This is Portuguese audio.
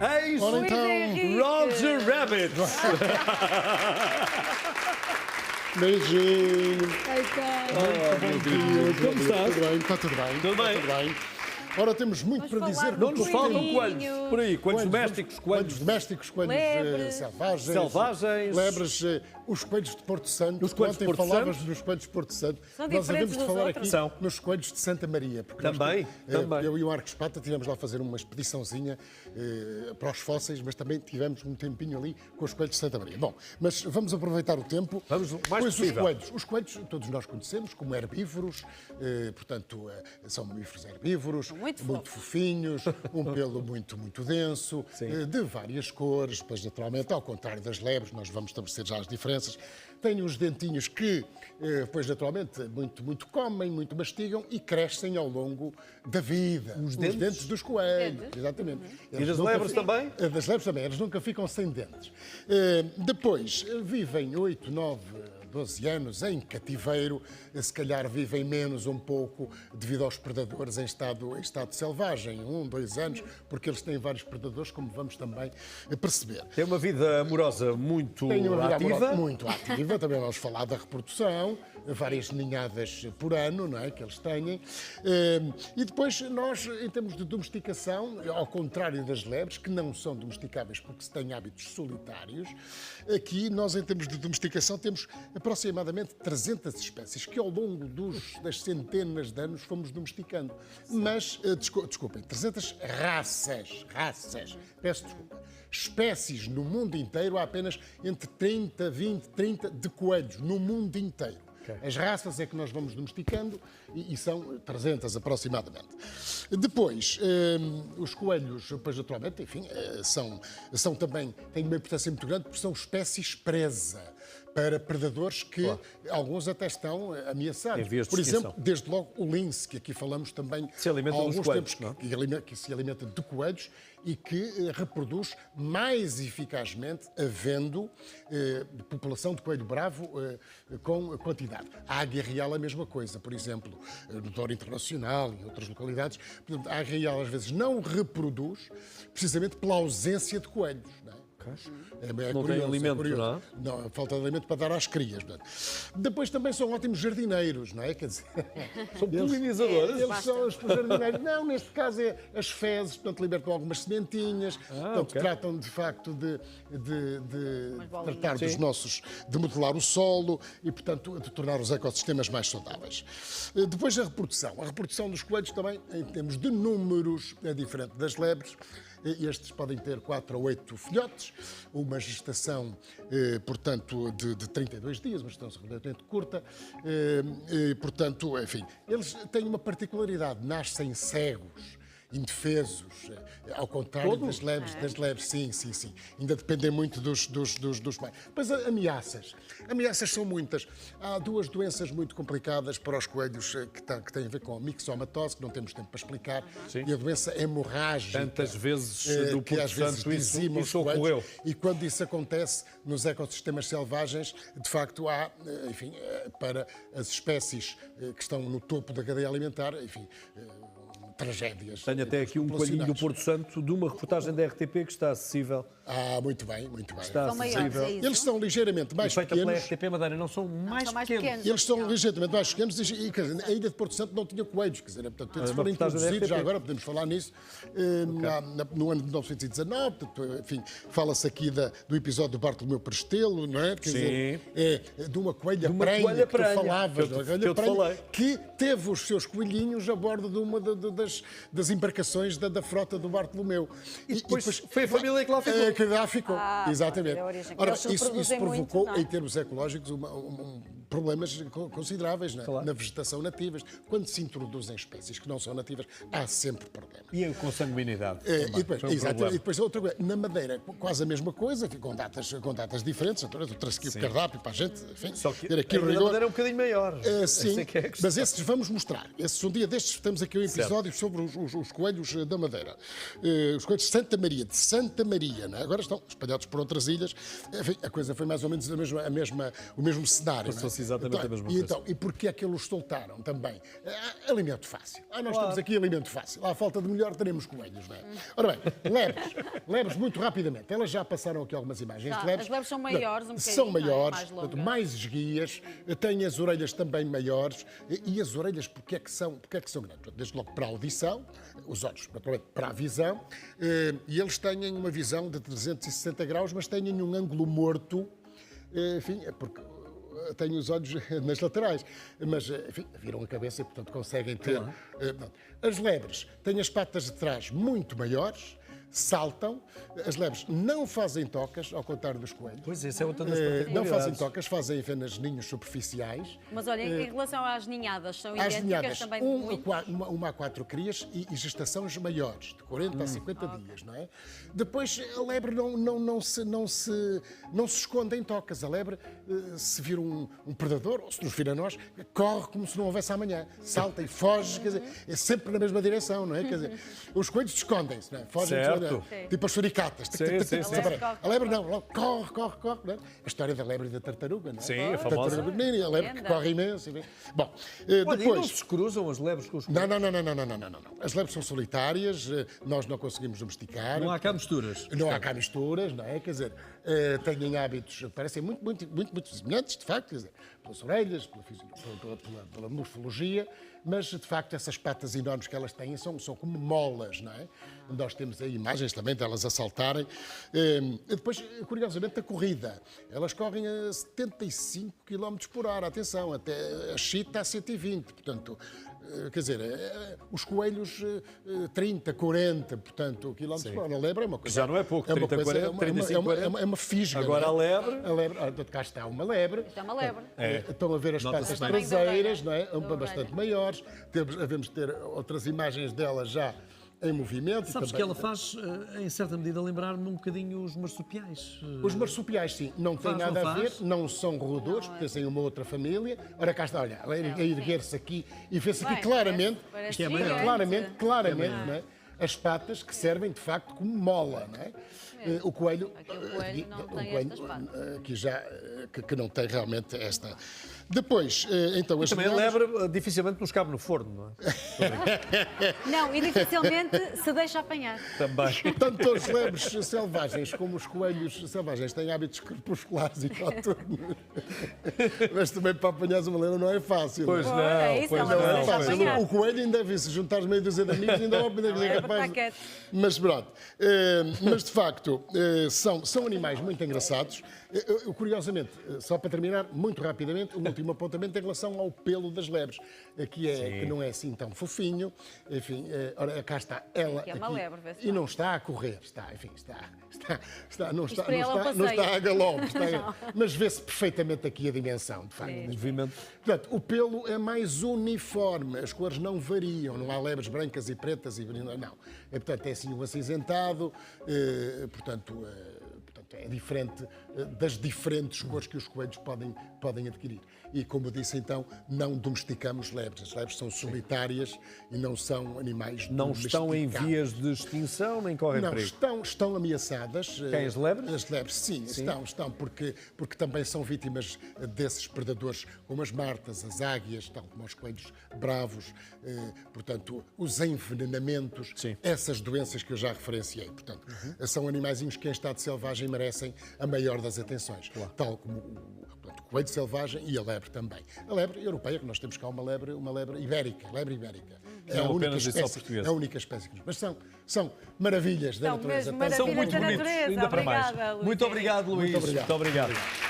Eis Ora então, Roger Rabbit. beijinho. Bom dia. Como estás? Tudo bem, está tudo bem. Tudo bem? Está tudo bem. Ora, temos muito para dizer. Não nos faltam Coelhinhos. coelhos. Por aí, coelhos domésticos, Coelhos domésticos, coelhos Lebres. selvagens, lebres, os coelhos de Porto Santo. Os coelhos de Ontem Porto falavas Santo? dos coelhos de Porto Santo. São Nós diferentes havemos de dos falar outros? aqui São. nos coelhos de Santa Maria. Porque Também, também. Eu e o Arco Espata tivemos lá fazer uma expediçãozinha para os fósseis, mas também tivemos um tempinho ali com os coelhos de Santa Maria. Bom, mas vamos aproveitar o tempo. Vamos o mais Pois possível. os coelhos todos nós conhecemos como herbívoros, portanto, são mamíferos herbívoros, Muito fofinhos, um pelo muito denso, de várias cores, pois naturalmente, ao contrário das lebres, nós vamos estabelecer já as diferenças. Têm uns dentinhos que, pois naturalmente, muito comem, muito mastigam e crescem ao longo da vida. Os dentes dos coelhos, exatamente. E das lebres também? Das lebres também, eles nunca ficam sem dentes. Depois, vivem 8, 9, 12 anos em cativeiro, se calhar vivem menos um pouco devido aos predadores em estado selvagem, 1, 2 anos, porque eles têm vários predadores, como vamos também perceber. Tem uma vida amorosa muito Tem uma vida ativa. amorosa muito ativa, também vamos falar da reprodução, várias ninhadas por ano, não é, que eles têm. E depois nós, em termos de domesticação, ao contrário das lebres, que não são domesticáveis porque se têm hábitos solitários, aqui nós, em termos de domesticação, temos aproximadamente 300 espécies que ao longo das centenas de anos fomos domesticando. Mas, desculpem, 300 raças, peço desculpa. Espécies no mundo inteiro há apenas entre 30, 20, 30 de coelhos no mundo inteiro. As raças é que nós vamos domesticando e são 300 aproximadamente. Depois, os coelhos, pois naturalmente, enfim, são também, têm uma importância muito grande porque são espécies presa para predadores que alguns até estão ameaçados. Em vias de Por exemplo, extinção. desde logo o lince, que aqui falamos também Se alimenta há dos alguns coelhos, tempos, não? que se alimenta de coelhos e que reproduz mais eficazmente havendo população de coelho bravo com quantidade. A águia real é a mesma coisa, por exemplo, no Douro Internacional e em outras localidades. Portanto, a águia real às vezes não reproduz precisamente pela ausência de coelhos. Não é? Não tem alimento, curioso. não é? Não, falta de alimento para dar às crias. Não é? Depois também são ótimos jardineiros, não é? Quer dizer, São polinizadores. eles são os jardineiros. Não, neste caso é as fezes, portanto, libertam algumas sementinhas, portanto, ok. tratam de facto de bolinhas. tratar dos nossos, de modelar o solo e, portanto, de tornar os ecossistemas mais saudáveis. Depois a reprodução. A reprodução dos coelhos também, em termos de números, é diferente das lebres. Estes podem ter 4 a 8 filhotes, uma gestação, portanto, de 32 dias, uma gestação relativamente curta. Portanto, enfim, eles têm uma particularidade, nascem cegos, indefesos, ao contrário das lebres, sim. Ainda dependem muito dos pais. Mas ameaças. Ameaças são muitas. Há duas doenças muito complicadas para os coelhos que têm a ver com a mixomatose, que não temos tempo para explicar, e a doença hemorrágica. Tantas vezes do que Porto às vezes Santo dizimam os isso coelhos. ocorreu. E quando isso acontece nos ecossistemas selvagens, de facto há, enfim, para as espécies que estão no topo da cadeia alimentar, enfim, tragédias. Tenho até aqui um coelhinho do populacionais. Porto Santo de uma reportagem da RTP que está acessível. Muito bem. Está São maiores, acessível. é isso? Eles são ligeiramente mais Feita pela pequenos. RTP Madeira, não são mais São mais pequenos. pequenos. Eles são ligeiramente mais pequenos e quer dizer, a Ilha de Porto Santo não tinha coelhos, quer dizer, portanto, eles uma foram reportagem da introduzidos, já RTP. agora podemos falar nisso, no ano de 1919, portanto, enfim, fala-se aqui do episódio do Bartolomeu Prestelo, não é? Quer dizer, de uma coelha prenha que tu prenha, falavas, que eu te coelha prenha, falei. que teve os seus coelhinhos a bordo de uma das embarcações da frota do Bartolomeu. E depois foi a família que lá ficou. Que lá ficou, exatamente. é a origem. Ora, Eles se isso reproduzem provocou, muito, não é? em termos ecológicos, problemas consideráveis na vegetação nativa. Quando se introduzem espécies que não são nativas, há sempre problemas. E a consanguinidade. E depois, Foi um problema. e depois outra coisa, na Madeira, quase a mesma coisa, enfim, com datas diferentes. Eu trouxe aqui o cardápio para a gente, enfim, Só que ter aqui a o da rigor. Madeira é um bocadinho maior. Sim, Essa é que é a questão. mas esses vamos mostrar. Um dia destes temos aqui um episódio sobre os coelhos da Madeira. Os coelhos de Santa Maria, não é? Agora estão espalhados por outras ilhas. Enfim, a coisa foi mais ou menos o mesmo cenário. Não é? disse exatamente a mesma E, coisa. então, e porquê é que eles soltaram também? Alimento fácil. Nós temos aqui alimento fácil. À falta de melhor, teremos coelhos, não é? Ora bem, lebres, muito rapidamente. Elas já passaram aqui algumas imagens de lebres. As lebres são maiores, um bocadinho, São não é? maiores, Mais portanto, longas. mais esguias, têm as orelhas também maiores. E as orelhas, porquê é que são grandes? Desde logo para a audição, os olhos, naturalmente, para a visão. E eles têm uma visão de 360 graus, mas têm um ângulo morto. Enfim, é porque têm os olhos nas laterais, mas, enfim, viram a cabeça e, portanto, conseguem ter... As lebres têm as patas de trás muito maiores, saltam. As lebres não fazem tocas, ao contrário dos coelhos. Pois, essa é outra das Não particularidades. fazem tocas, fazem apenas ninhos superficiais. Mas olha, em relação às ninhadas, são As idênticas ninhadas, também muito? uma a 4 crias e gestações maiores, de 40 a 50 dias, não é? Depois, a lebre não se esconde em tocas. A lebre, se vir um predador, ou se nos vir a nós, corre como se não houvesse amanhã. Salta e foge, quer dizer, é sempre na mesma direção, não é? Quer dizer, os coelhos escondem-se, não é? Fogem, Certo. tipo as suricatas. Sim, sim, sim. Desaparece. A lebre não, corre, não é? A história da lebre e da tartaruga, não é? Sim, a famosa. Tartaruga menina, a lebre que corre imenso. Bom, Olha, e não depois... se cruzam as lebres com os coelhos? Não. As lebres são solitárias, nós não conseguimos domesticar. Não há cá misturas. Não há cá misturas, não é? Quer dizer, têm hábitos, parecem muito semelhantes, de facto, quer dizer, pelas orelhas, pela morfologia, mas, de facto, essas patas enormes que elas têm são como molas, não é? Nós temos aí imagens também delas a saltarem. Depois, curiosamente, a corrida. Elas correm a 75 km por hora, atenção, até a chita a 120, portanto... Quer dizer, os coelhos 30, 40, portanto, quilómetros por hora. A lebre é uma coisa... Já não é pouco, 30, 40, 35, 40. É uma fisga. Agora não é? a lebre... Cá está uma lebre. Isto é uma lebre. Estão a ver as Nota-se patas bem. traseiras, não é? Da orelha. Bastante maiores. Devemos ter outras imagens delas já em movimento. Sabes e que também- ela faz, em certa medida, lembrar-me um bocadinho os marsupiais. Os marsupiais, sim, não têm Faz, nada não a ver, faz? não são roedores, pertencem a uma outra família. Ora, cá está, olha, a erguer-se aqui e vê-se aqui Bem, claramente, parece que é maior. gigante. claramente, não é? As patas que servem de facto como mola, não é? O coelho, Aqui o coelho não o tem coelho, estas patas. aqui já, que não tem realmente esta. Depois, então, as Também a ninhadas- lebre dificilmente nos cabe no forno, não é? Não, e dificilmente se deixa apanhar. Também. Tanto os lebres selvagens como os coelhos selvagens têm hábitos crepusculares e noturnos. Mas também para apanhares uma lebre não é fácil. Pois não não, é isso, pois ela Não não é deixa fácil. apanhar. O coelho ainda vê se juntares meio dúzia de amigos, ainda não é lebre capaz. está quieto. Mas pronto. Mas de facto, são animais muito engraçados. Curiosamente, só para terminar, muito rapidamente, um último apontamento em relação ao pelo das lebres. Aqui que não é assim tão fofinho. Enfim, ora, cá está ela. Aqui é uma lebre, vê-se e bem. não está a correr, não está para ela é um não está passeio. a galope, mas vê-se perfeitamente aqui a dimensão, de facto. Movimento. Portanto, o pelo é mais uniforme, as cores não variam, não há lebres brancas e pretas, não. Portanto, é assim um acinzentado, portanto, é diferente das diferentes cores que os coelhos podem adquirir. E, como eu disse então, não domesticamos lebres. As lebres são solitárias e não são animais Não estão em domesticados. vias de extinção, nem correm Não, perigo. estão ameaçadas. Quem, as lebres? As lebres, sim. Estão, porque também são vítimas desses predadores, como as martas, as águias, tal como os coelhos bravos, portanto, os envenenamentos, Sim. essas doenças que eu já referenciei. Portanto, são animaizinhos que em estado selvagem merecem a maior das atenções, tal como o coelho selvagem e a lebre também. A lebre europeia, que nós temos cá uma lebre ibérica, É Não apenas e só portuguesa. a única espécie que... Mas são maravilhas da São natureza. mesmo Tanto- São maravilhas muito da bonitos, natureza. ainda para mais. Obrigada, Luís. Muito obrigado, Luís. Muito obrigado. Muito obrigado.